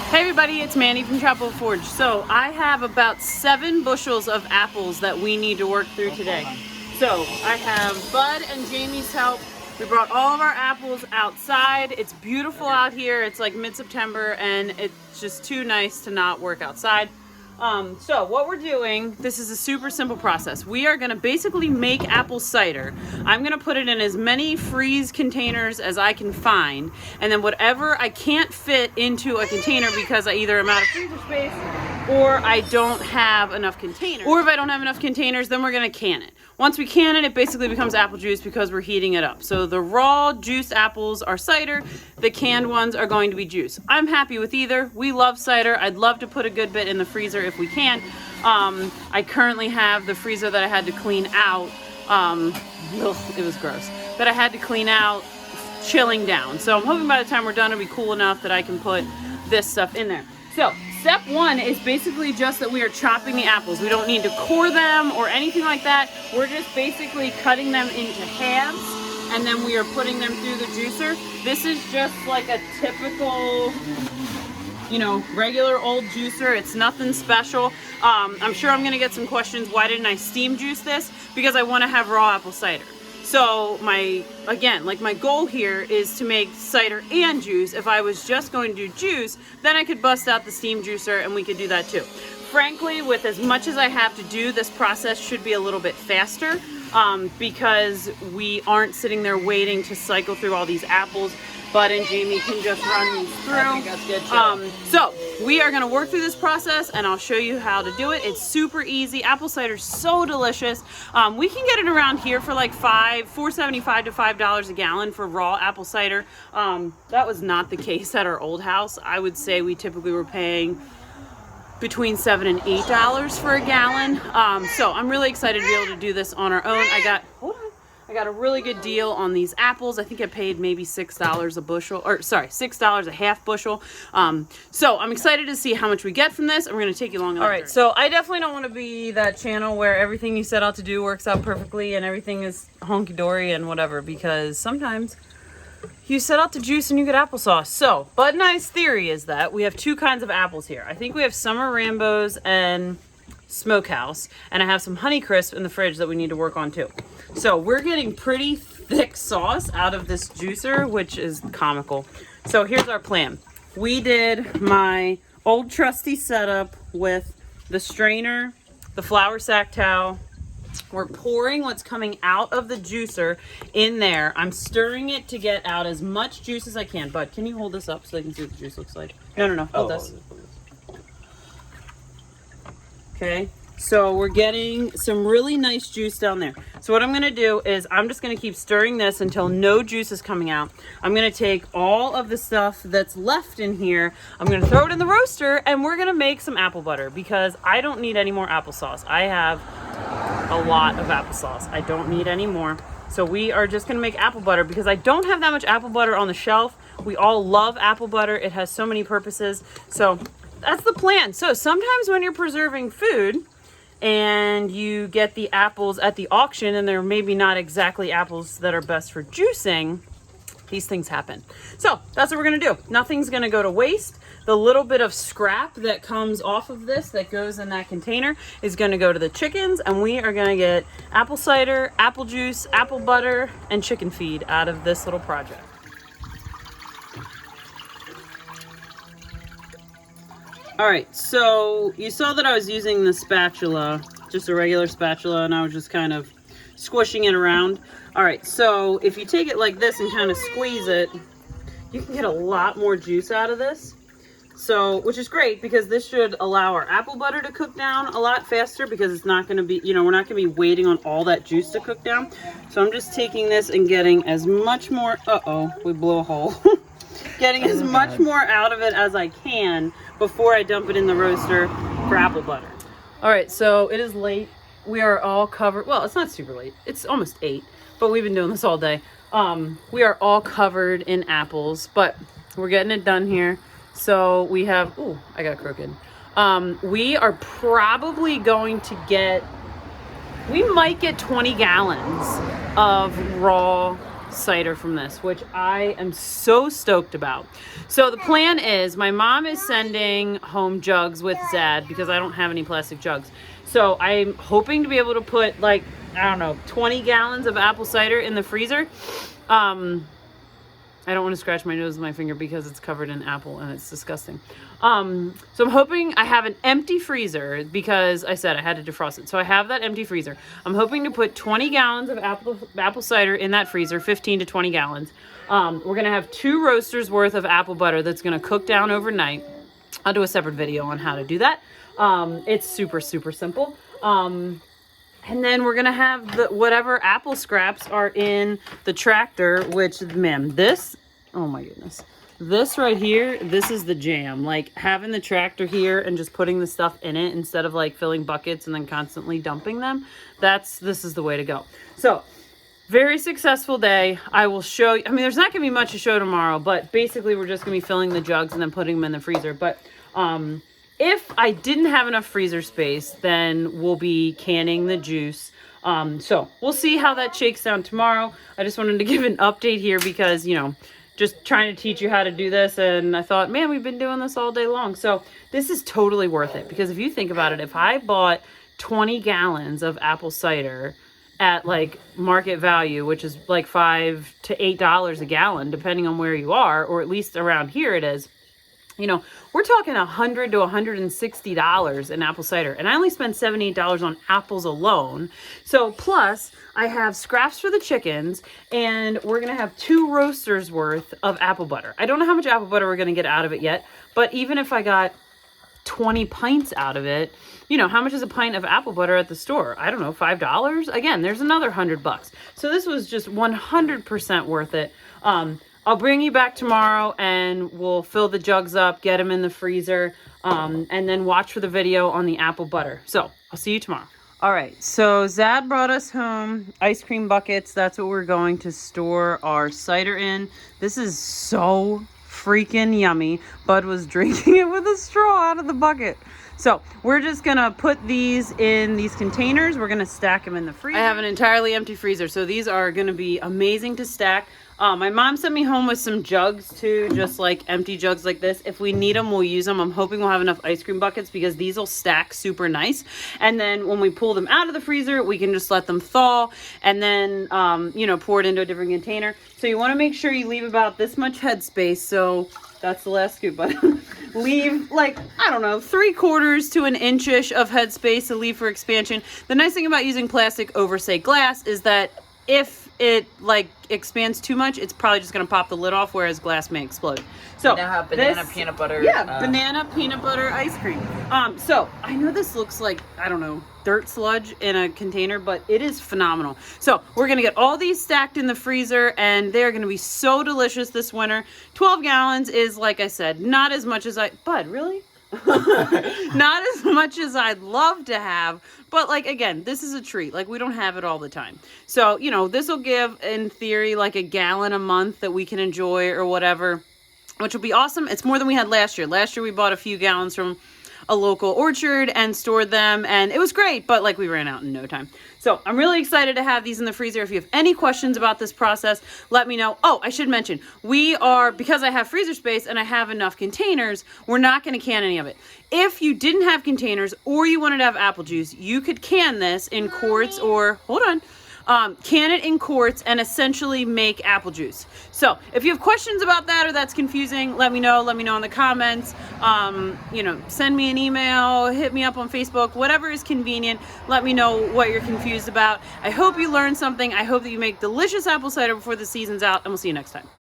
Hey everybody, it's Mandy from Tropical Forge. So I have about 7 bushels of apples that we need to work through today. So I have Bud and Jamie's help. We brought all of our apples outside. It's beautiful out here. It's like mid-September and it's just too nice to not work outside. So what we're doing, this is a super simple process. We are gonna basically make apple cider. I'm gonna put it in as many freeze containers as I can find, and then whatever I can't fit into a container because I either am out of freezer space or I don't have enough containers. Or if I don't have enough containers, then we're gonna can it. Once we can it, it basically becomes apple juice because we're heating it up. So the raw juiced apples are cider, the canned ones are going to be juice. I'm happy with either. We love cider. I'd love to put a good bit in the freezer if we can. I currently have the freezer that I had to clean out. It was gross. That I had to clean out, chilling down. So I'm hoping by the time we're done, it'll be cool enough that I can put this stuff in there. So step 1 is basically just that we are chopping the apples. We don't need to core them or anything like that. We're just basically cutting them into halves and then we are putting them through the juicer. This is just like a typical, you know, regular old juicer. It's nothing special. I'm sure I'm gonna get some questions. Why didn't I steam juice this? Because I wanna have raw apple cider. So my goal here is to make cider and juice. If I was just going to do juice, then I could bust out the steam juicer and we could do that too. Frankly, with as much as I have to do, this process should be a little bit faster because we aren't sitting there waiting to cycle through all these apples. Bud and Jamie can just run these through. I think that's good, so we are gonna work through this process and I'll show you how to do it. It's super easy. Apple cider is so delicious. We can get it around here for like $4.75 to $5 a gallon for raw apple cider. That was not the case at our old house. I would say we typically were paying between $7 and $8 for a gallon. So I'm really excited to be able to do this on our own. I got a really good deal on these apples. I think I paid maybe $6 a bushel, or sorry, $6 a half bushel. So I'm excited to see how much we get from this. And we're gonna take you along. All right, so I definitely don't wanna be that channel where everything you set out to do works out perfectly and everything is honky-dory and whatever, because sometimes you set out to juice and you get applesauce. So Bud and I's theory is that we have 2 kinds of apples here. I think we have Summer Rambos and Smokehouse, and I have some Honeycrisp in the fridge that we need to work on too. So we're getting pretty thick sauce out of this juicer, which is comical. So here's our plan. We did my old trusty setup with the strainer, the flour sack towel. We're pouring what's coming out of the juicer in there. I'm stirring it to get out as much juice as I can. Bud, can you hold this up so they can see what the juice looks like? No, hold this. Okay, so we're getting some really nice juice down there. So what I'm gonna do is I'm just gonna keep stirring this until no juice is coming out. I'm gonna take all of the stuff that's left in here, I'm gonna throw it in the roaster, and we're gonna make some apple butter because I don't need any more applesauce. I have a lot of applesauce. I don't need any more. So we are just gonna make apple butter because I don't have that much apple butter on the shelf. We all love apple butter. It has so many purposes. So that's the plan. So sometimes when you're preserving food and you get the apples at the auction and they're maybe not exactly apples that are best for juicing, these things happen. So that's what we're gonna do. Nothing's gonna go to waste. The little bit of scrap that comes off of this that goes in that container is gonna go to the chickens, and we are gonna get apple cider, apple juice, apple butter, and chicken feed out of this little project. All right, so you saw that I was using the spatula, just a regular spatula, and I was just kind of squishing it around. All right, so if you take it like this and kind of squeeze it, you can get a lot more juice out of this. So, which is great because this should allow our apple butter to cook down a lot faster because it's not gonna be, we're not gonna be waiting on all that juice to cook down. So I'm just taking this and getting as much more, we blew a hole. Getting as much more out of it as I can before I dump it in the roaster for apple butter. All right, so it is late. We are all covered. Well, it's not super late. It's almost 8, but we've been doing this all day. We are all covered in apples, but we're getting it done here. So we have, ooh, I got crooked. We are probably going to get, we might get 20 gallons of raw cider from this, which I am so stoked about. So the plan is my mom is sending home jugs with Zad because I don't have any plastic jugs. So I'm hoping to be able to put like, I don't know, 20 gallons of apple cider in the freezer. I don't want to scratch my nose with my finger because it's covered in apple and it's disgusting. So I'm hoping I have an empty freezer because I said I had to defrost it. So I have that empty freezer. I'm hoping to put 20 gallons of apple cider in that freezer, 15 to 20 gallons. We're going to have 2 roasters worth of apple butter that's going to cook down overnight. I'll do a separate video on how to do that. It's super, super simple. And then we're going to have the whatever apple scraps are in the tractor, which, man, this, oh my goodness. This right here, this is the jam. Like, having the tractor here and just putting the stuff in it instead of, like, filling buckets and then constantly dumping them, this is the way to go. So, very successful day. I will show you, I mean, there's not going to be much to show tomorrow, but basically we're just going to be filling the jugs and then putting them in the freezer. But, if I didn't have enough freezer space, then we'll be canning the juice. So we'll see how that shakes down tomorrow. I just wanted to give an update here because, you know, just trying to teach you how to do this. And I thought, man, we've been doing this all day long. So this is totally worth it because if you think about it, if I bought 20 gallons of apple cider at like market value, which is like $5 to $8 a gallon, depending on where you are, or at least around here it is, you know, we're talking $100 to $160 in apple cider. And I only spent $78 on apples alone. So plus I have scraps for the chickens and we're going to have 2 roasters worth of apple butter. I don't know how much apple butter we're going to get out of it yet, but even if I got 20 pints out of it, you know, how much is a pint of apple butter at the store? I don't know, $5? Again, there's another $100. So this was just 100% worth it. I'll bring you back tomorrow and we'll fill the jugs up, get them in the freezer, and then watch for the video on the apple butter. So I'll see you tomorrow. All right, so Zad brought us home ice cream buckets. That's what we're going to store our cider in. This is so freaking yummy. Bud was drinking it with a straw out of the bucket. So we're just gonna put these in these containers. We're gonna stack them in the freezer. I have an entirely empty freezer, so these are gonna be amazing to stack. My mom sent me home with some jugs too, just like empty jugs like this. If we need them, we'll use them. I'm hoping we'll have enough ice cream buckets because these will stack super nice. And then when we pull them out of the freezer, we can just let them thaw and then, you know, pour it into a different container. So you want to make sure you leave about this much headspace. So that's the last scoop, but leave like, I don't know, 3/4 to an inch-ish of headspace to leave for expansion. The nice thing about using plastic over, say, glass is that if it like expands too much, it's probably just going to pop the lid off, whereas glass may explode. So now have banana peanut butter. Yeah, banana peanut butter ice cream. So I know this looks like, I don't know, dirt sludge in a container, but it is phenomenal. So we're going to get all these stacked in the freezer and they're going to be so delicious this winter. 12 gallons is, like I said, not as much as Bud, really? Not as much as I'd love to have, but like, again, this is a treat. Like, we don't have it all the time. So, you know, this will give, in theory, like a gallon a month that we can enjoy or whatever, which will be awesome. It's more than we had last year. Last year we bought a few gallons from a local orchard and stored them, and it was great, but like we ran out in no time. So I'm really excited to have these in the freezer. If you have any questions about this process, let me know. Oh, I should mention, because I have freezer space and I have enough containers, we're not going to can any of it. If you didn't have containers or you wanted to have apple juice, you could can this in quarts or, hold on, can it in quarts and essentially make apple juice. So if you have questions about that or that's confusing, let me know in the comments. You know, send me an email, hit me up on Facebook, whatever is convenient. Let me know what you're confused about. I hope you learned something. I hope that you make delicious apple cider before the season's out, and we'll see you next time.